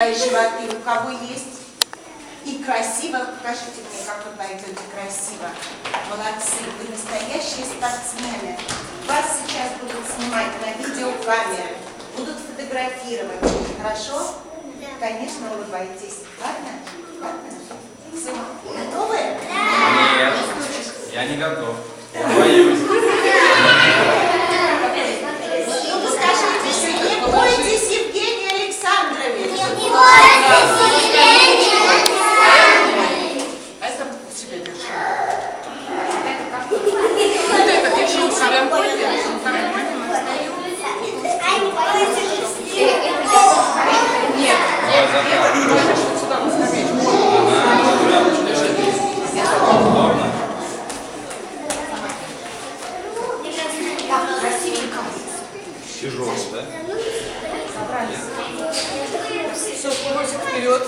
Животы у кого есть? И красиво, покажите мне, как вы пойдете красиво. Молодцы, вы настоящие спортсмены. Вас сейчас будут снимать на видеокамеры, будут фотографировать. Хорошо? Да. Конечно, улыбайтесь. Ладно? Ладно? Все, готовы? Да. Нет, я не готов. Я боюсь. Ну, скажите, не бойтесь, Евгений Александрович. Не бойтесь, Евгений Александрович. Это в себе держи. Вот это держи у себя в руке. Нет, положишь вот сюда на скамеечку. Удобно? Тяжело, да? Все, носик вперед.